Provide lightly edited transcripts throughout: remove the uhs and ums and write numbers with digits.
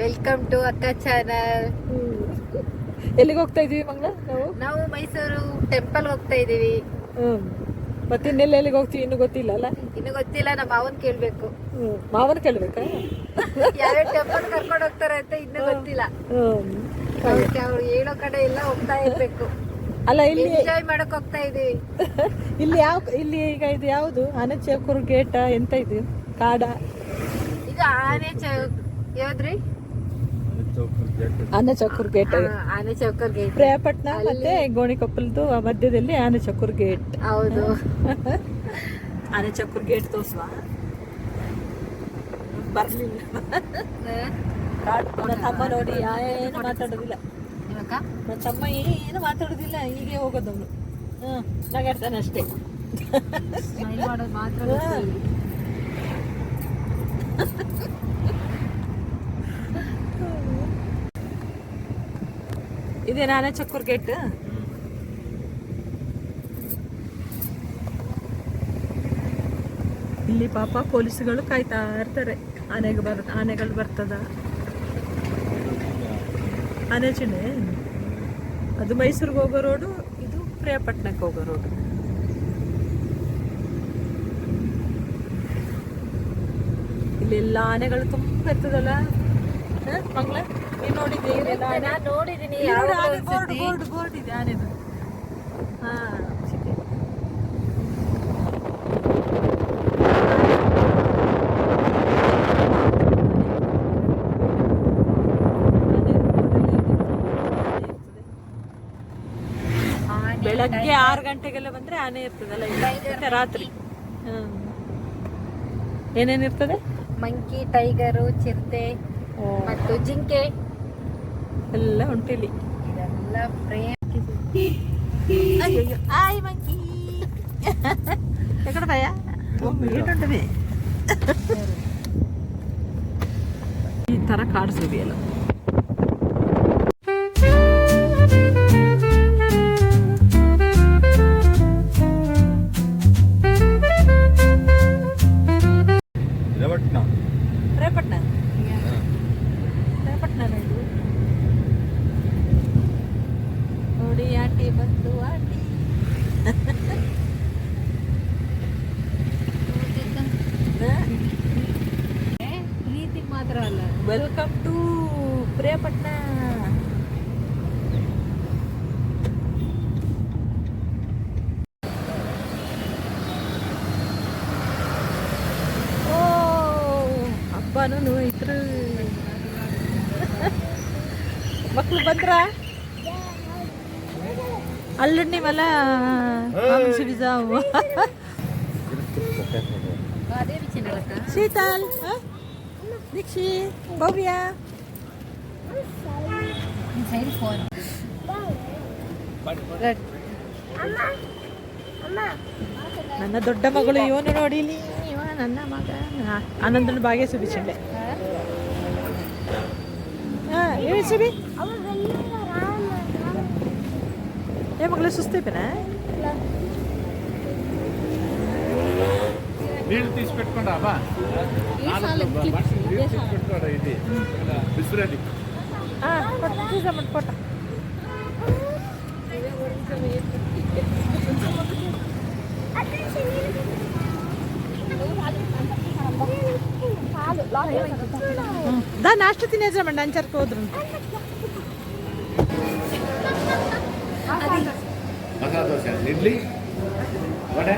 Welcome to ಅಕ್ಕ channel. ಎಲ್ಲಿಗೆ ಹೋಗ್ತಾ ಇದೀವಿ ಮಂಗಳ? ನಾವು ಮೈಸೂರು ಟೆಂಪಲ್ ಹೋಗ್ತಾ ಇದೀವಿ. ಮತ್ತೆ ಇನ್ನೆಲ್ಲ ಎಲ್ಲಿಗೆ ಹೋಗ್ತೀವಿ ಇನ್ನು ಗೊತ್ತಿಲ್ಲ ಅಲ್ಲ? ಇನ್ನು ಗೊತ್ತಿಲ್ಲ, ನಮ್ಮ ಮಾವನ್ ಕೇಳ್ಬೇಕು. ಮಾವನ ಕೇಳ್ಬೇಕಾ? ಯಾವ್ಯಾವ ಟೆಂಪಲ್ ಕರ್ಕೊಂಡು ಹೋಗ್ತಾರೆ ಅಂತ ಇನ್ನೂ ಗೊತ್ತಿಲ್ಲ. ಅವ್ರು ಹೇಳೋ ಕಡೆ ಎಲ್ಲ ಹೋಗ್ತಾ ಇರ್ಬೇಕು. ಅಲ್ಲ, ಇಲ್ಲಿ ಎಂಜಾಯ್ ಮಾಡಕ್ ಹೋಗ್ತಾ ಇದೀವಿ. ಇಲ್ಲಿ ಈಗ ಇದು ಯಾವುದು? ಆನೆಚೌಕೂರು ಗೇಟ ಎಂತ ಇದು? ಕಾಡ? ಈಗ ಯಾವ್ದ್ರಿ? ಆನೆಚೌಕೂರು ಗೇಟ್. ಆನೆಚೌಕೂರು ಗೇಟ್. ಪ್ರಿಯಾಪಟ್ಟಣ ಮತ್ತೆ ಗೋಣಿಕೊಪ್ಪಲದು ಮಧ್ಯದಲ್ಲಿ ಆನೆಚೌಕೂರು ಗೇಟ್. ಹೌದು. ಆನೆಚೌಕೂರು ಗೇಟ್ ತೋರ್ಸುವ? ಬರ್ಲಿಲ್ಲ. ನನ್ನ ತಮ್ಮ ನೋಡಿ ಏನು ಮಾತಾಡೋದಿಲ್ಲ. ನನ್ನ ತಮ್ಮ ಏನು ಮಾತಾಡೋದಿಲ್ಲ, ಹೀಗೆ ಹೋಗೋದು ಅವನು. ನಗಾಡ್ತಾನೆ ಅಷ್ಟೇ. ಮಾಡೋದು ಮಾತ್ರ. ಇದೇನು ಆನೆಚೌಕೂರು ಗೇಟ್? ಇಲ್ಲಿ ಪಾಪ ಪೊಲೀಸ್ಗಳು ಕಾಯ್ತಾ ಇರ್ತಾರೆ. ಆನೆಗಳು ಬರ್ತದ. ಆನೆ ಚಿಣ್ಣೆ ಅದು ಮೈಸೂರಿಗೆ ಹೋಗೋ ರೋಡು, ಇದು ಪ್ರಿಯಾಪಟ್ಟಣಕ್ಕೆ ಹೋಗೋ ರೋಡು. ಇಲ್ಲೆಲ್ಲ ಆನೆಗಳು ತುಂಬ ಇರ್ತದಲ್ಲ ಮಂಗಳ? ನೀನು ನೋಡಿದ್ದೆ? ನಾನು ನೋಡಿದೀನಿ. ಬೋರ್ಡ್ ಇದೆ ಆನೆದು. ಬೆಳಗ್ಗೆ 6 ಗಂಟೆಗೆಲ್ಲ ಬಂದ್ರೆ ಆನೆ ಇರ್ತದಲ್ಲ, ಇಲ್ಲ ರಾತ್ರಿ. ಏನೇನಿರ್ತದೆ? ಮಂಕಿ, ಟೈಗರು, ಚಿರತೆ ಮತ್ತು ಜಿಂಕೆ ಎಲ್ಲ ಉಂಟಿಲ್ಲಿ. ಇದೆಲ್ಲ ಪ್ರೇಮ. ಆಯ್ ಮಂಕಿ ಎಕಡೆ ಭಯ ಏಟುಂಟದೆ ಈ ತರ ಕಾಡಿಸೋದು ಎಲ್ಲ. ನೋಡಿ ಆಂಟಿ ಬಂದು, ಆಂಟಿ. ಪ್ರೀತಿ ಮಾತ್ರ ಅಲ್ಲ. Welcome to Priyapattana. ಓ ಹಬ್ಬನೂ ಇದ್ರು. ಮಕ್ಳು ಬಂದ್ರ? ಅಲ್ಲುಣ್ಣಿ ಮಲ ಶೀತಲ್, ದೀಕ್ಷಿ, ಭವ್ಯ. ನನ್ನ ದೊಡ್ಡ ಮಗಳು ಇವನು ನೋಡಿಲಿ, ಇವ ನನ್ನ ಮಗ ಆನಂದನ ಬಾಗೆ ಸುಬಿಚಂಡೆ. ಸುಬಿ ఏ మగలే సుస్తైపోయినా? నీళ్ళు తీసి పెట్టుకోండి అబ్బా. పెట్టుకోండి ఇది బిస్రెడ్డి. తీసామంట పొట్ట. దాన్ని అಷ್ಟು తినేసామండి అంచర్కి ಹೋದ್ರು. మసాలా దోశ, ఇడ్లీ, వడ,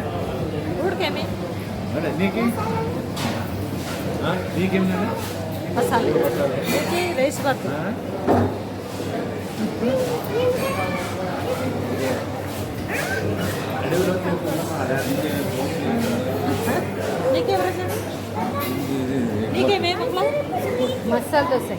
ఉడకేమి నీకేం మసాలా రైస్ బాత్. నీకేమే మసాలా దోశ.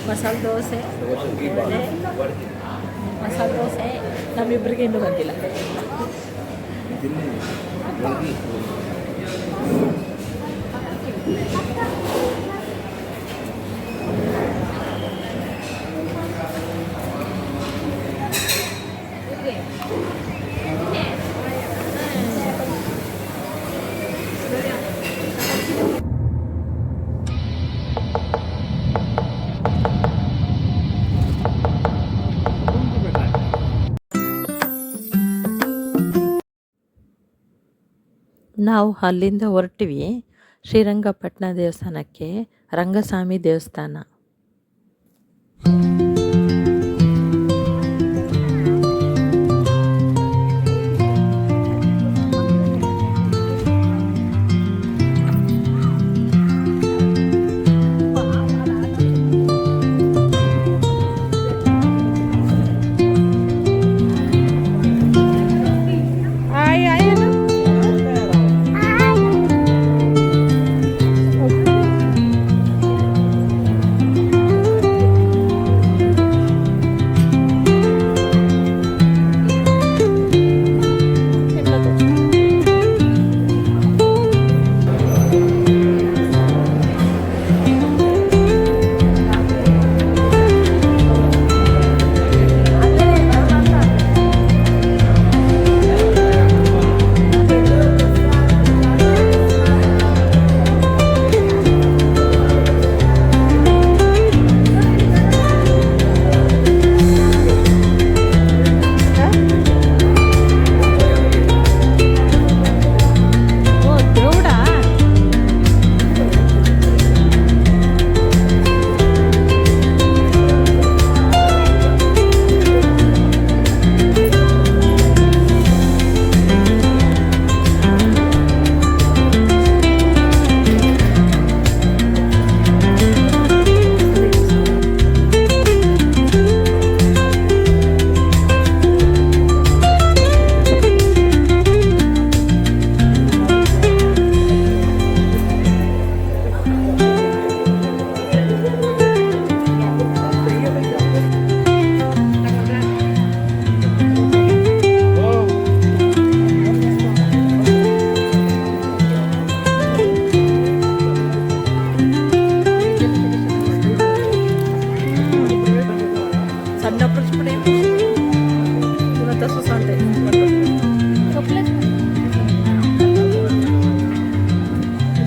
ಮಸಾಲೆ ದೋಸೆ, ಮಸಾಲೆ ದೋಸೆ ನಮ್ಮಿಬ್ಬರಿಗೆ ಇನ್ನೂ ಬಂದಿಲ್ಲ. ನಾವು ಅಲ್ಲಿಂದ ಹೊರಟಿವಿ ಶ್ರೀರಂಗಪಟ್ಟಣ ದೇವಸ್ಥಾನಕ್ಕೆ, ರಂಗಸ್ವಾಮಿ ದೇವಸ್ಥಾನ.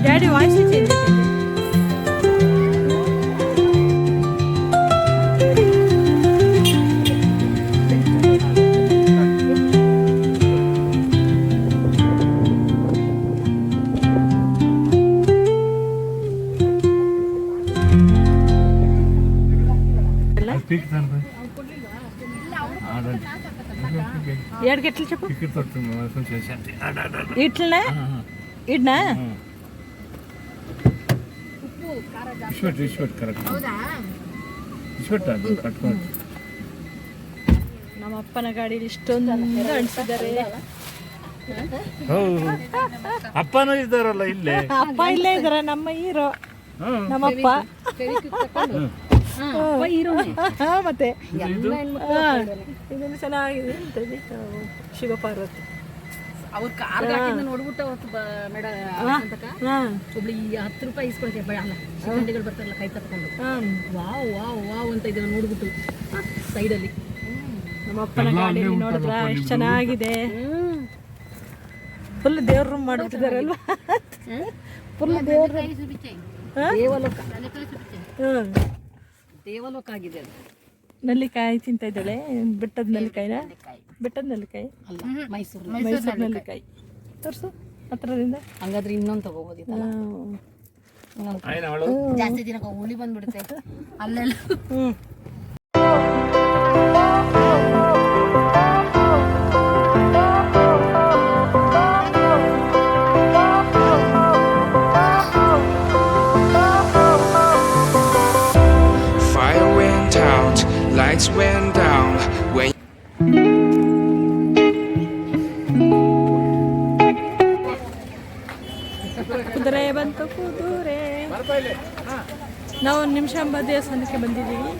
ಡ್ಯಾಡಿ ವಾಯ್ಸ್ ಚೇಂಜ್ ಎರಡು ಗೆಟ್ಲು ಚಪ್ಪು ಇಟ್ಲನ ಇಡ್ನಾ ನಮ್ಮ ಅಪ್ಪನ ಗಾಡಿಲಿ ಇಷ್ಟೊಂದು ಅಣಿಸಿದ್ದಾರೆ. ಅಪ್ಪನೂ ಇದ್ದಾರಲ್ಲ ಇಲ್ಲೇ. ಅಪ್ಪ ಇಲ್ಲೇ ಇದಾರೆ, ನಮ್ಮ ಹೀರೋ ನಮ್ಮಪ್ಪ ಮತ್ತೆ ಇದನ್ನು ಚೆನ್ನಾಗಿದೆ ಅಂತದೆ ಶಿವಪಾರ್ವತಿ ಅವ್ರ ಕಾರ್ ನೋಡ್ಬಿಟ್ಟು ಒಬ್ಳು 10 ರೂಪಾಯಿ ಇಸ್ಕೊಳ್ತೇವೆ ಅಲ್ಲ ಗಂಟೆಗಳು ಬರ್ತಾರಲ್ಲ ಕೈ ತಪ್ಕೊಂಡು ವಾವ್ ವಾವ್ ವಾವ್ ಅಂತ ಇದನ್ನ ನೋಡ್ಬಿಟ್ಟು ಸೈಡಲ್ಲಿ ನಮ್ಮ ಅಪ್ಪನ ಗಾಡಿ ನೋಡಿದ್ರ ಎಷ್ಟು ಚೆನ್ನಾಗಿದೆ. ಫುಲ್ ದೇವ್ರ ರೂಮ್ ಮಾಡ್ಬಿಟ್ಟಿದಾರಲ್ವಾ, ಫುಲ್ ದೇವ್ರ ದೇವಲೋಕ ಆಗಿದೆ ಅದು. ನಲ್ಲಿಕಾಯಿ ತಿಂತ ಇದ್ದಾಳೆ, ಬೆಟ್ಟದ ನಲ್ಲಿಕಾಯಿನ, ಬೆಟ್ಟದ ನಲ್ಲಿಕಾಯಿ ಅಲ್ಲ ಮೈಸೂರು ನಲ್ಲಿಕಾಯಿ ತೋರಿಸು ಹತ್ರದಿಂದ. ಹಂಗಾದ್ರೆ ಇನ್ನೊಂದು ತಗೋಬೋದಿತ್ತಲ್ಲ, ಜಾಸ್ತಿ ದಿನ ಹುಳಿ ಬಂದ್ಬಿಡುತ್ತೆ ಅಲ್ಲೆಲ್ಲ. Lights went down when ಕುದುರೆ ಬಂತು ಕುದುರೆ. ನಾವು 1 ನಿಮಿಷ ದೇವಸ್ಥಾನಕ್ಕೆ ಬಂದಿದ್ದೀವಿ.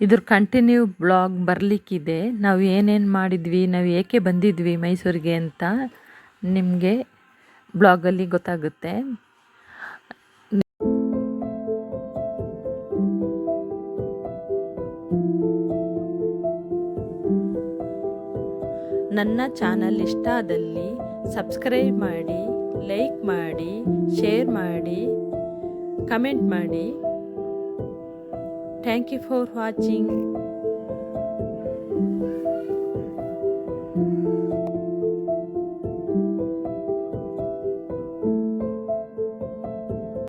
ಇದ್ರ ಕಂಟಿನ್ಯೂ ಬ್ಲಾಗ್ ಬರಲಿಕ್ಕಿದೆ. ನಾವು ಏನೇನು ಮಾಡಿದ್ವಿ, ನಾವು ಏಕೆ ಬಂದಿದ್ವಿ ಮೈಸೂರಿಗೆ ಅಂತ ನಿಮಗೆ ಬ್ಲಾಗಲ್ಲಿ ಗೊತ್ತಾಗುತ್ತೆ. ನನ್ನ ಚಾನಲ್ ಇಷ್ಟ ಆದಲ್ಲಿ ಸಬ್ಸ್ಕ್ರೈಬ್ ಮಾಡಿ, ಲೈಕ್ ಮಾಡಿ, ಶೇರ್ ಮಾಡಿ, ಕಮೆಂಟ್ ಮಾಡಿ. Thank you for watching.